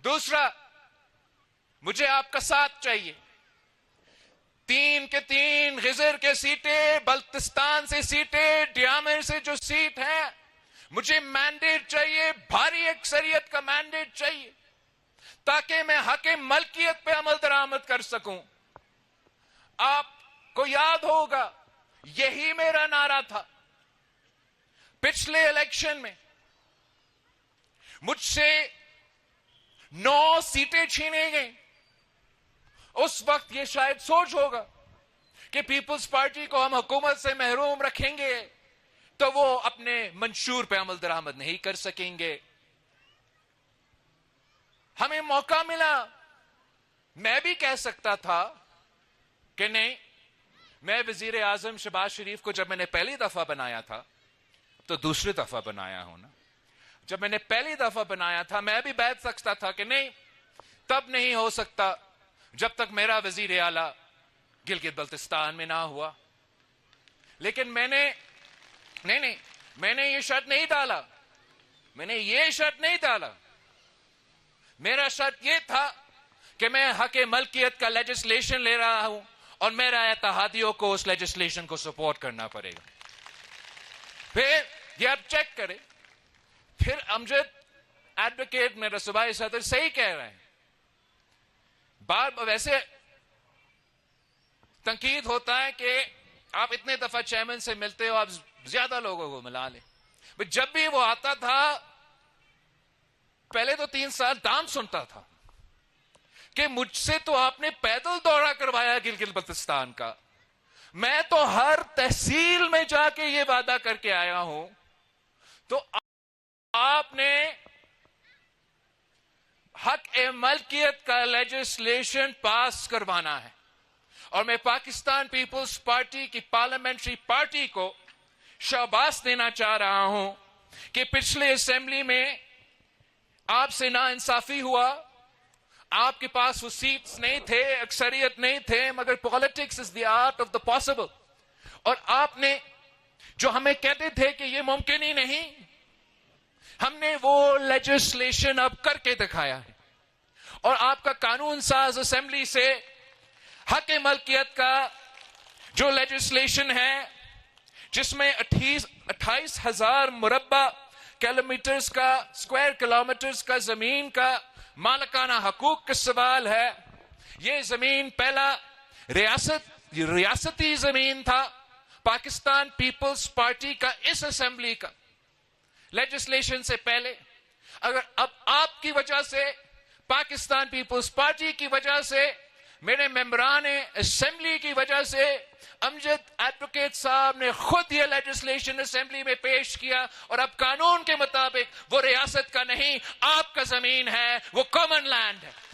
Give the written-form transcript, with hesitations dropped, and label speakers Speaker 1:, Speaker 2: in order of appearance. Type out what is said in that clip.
Speaker 1: دوسرا، مجھے آپ کا ساتھ چاہیے. 3 کے 3 غزر کے سیٹیں، بلتستان سے سیٹیں، ڈیامر سے جو سیٹ ہے، مجھے مینڈیٹ چاہیے، بھاری اکثریت کا مینڈیٹ چاہیے تاکہ میں حق ملکیت پہ عمل درآمد کر سکوں. آپ کو یاد ہوگا یہی میرا نعرہ تھا پچھلے الیکشن میں. مجھ سے 9 سیٹیں چھینے گئیں. اس وقت یہ شاید سوچ ہوگا کہ پیپلز پارٹی کو ہم حکومت سے محروم رکھیں گے تو وہ اپنے منشور پہ عمل درآمد نہیں کر سکیں گے. ہمیں موقع ملا. میں بھی کہہ سکتا تھا کہ نہیں، میں وزیر اعظم شہباز شریف کو جب میں نے پہلی دفعہ بنایا تھا تو دوسری دفعہ بنایا ہوں نا. جب میں نے پہلی دفعہ بنایا تھا میں بھی بیٹھ سکتا تھا کہ نہیں، تب نہیں ہو سکتا جب تک میرا وزیر اعلیٰ گلگت بلتستان میں نہ ہوا. لیکن میں نے یہ شرط نہیں ڈالا. میرا شرط یہ تھا کہ میں حق ملکیت کا لیجسلیشن لے رہا ہوں اور میرا اتحادیوں کو اس لیجسلیشن کو سپورٹ کرنا پڑے گا. پھر یہ آپ چیک کریں. پھر امجد ایڈوکیٹ میرا صوبائی صدر صحیح کہہ رہے ہیں. ویسے تنقید ہوتا ہے کہ آپ اتنے دفعہ چیئرمین سے ملتے ہو، آپ زیادہ لوگوں کو ملا لیں. جب بھی وہ آتا تھا پہلے تو 3 سال دام سنتا تھا کہ مجھ سے تو آپ نے پیدل دورہ کروایا گلگت بلتستان کا. میں تو ہر تحصیل میں جا کے یہ وعدہ کر کے آیا ہوں. تو آپ نے حق ملکیت کا لیجسلیشن پاس کروانا ہے. اور میں پاکستان پیپلز پارٹی کی پارلیمنٹری پارٹی کو شاباش دینا چاہ رہا ہوں کہ پچھلے اسمبلی میں آپ سے ناانصافی ہوا. آپ کے پاس وہ سیٹس نہیں تھے، اکثریت نہیں تھے، مگر politics is the art of the possible. اور آپ نے جو ہمیں کہتے تھے کہ یہ ممکن ہی نہیں، ہم نے وہ لیجسلیشن اب کر کے دکھایا ہے. اور آپ کا قانون ساز اسمبلی سے حق ملکیت کا جو لیجسلیشن ہے جس میں 28,000 مربع کلومیٹرز کا، اسکوائر کلومیٹرز کا زمین کا مالکانہ حقوق کا سوال ہے. یہ زمین پہلا ریاستی زمین تھا. پاکستان پیپلز پارٹی کا اس اسمبلی کا لیجسلیشن سے پہلے اگر اب آپ کی وجہ سے، پاکستان پیپلز پارٹی کی وجہ سے، میرے ممبران اسمبلی کی وجہ سے، امجد ایڈوکیٹ صاحب نے خود یہ لیجسلیشن اسمبلی میں پیش کیا اور اب قانون کے مطابق وہ ریاست کا نہیں، آپ کا زمین ہے، وہ کامن لینڈ ہے.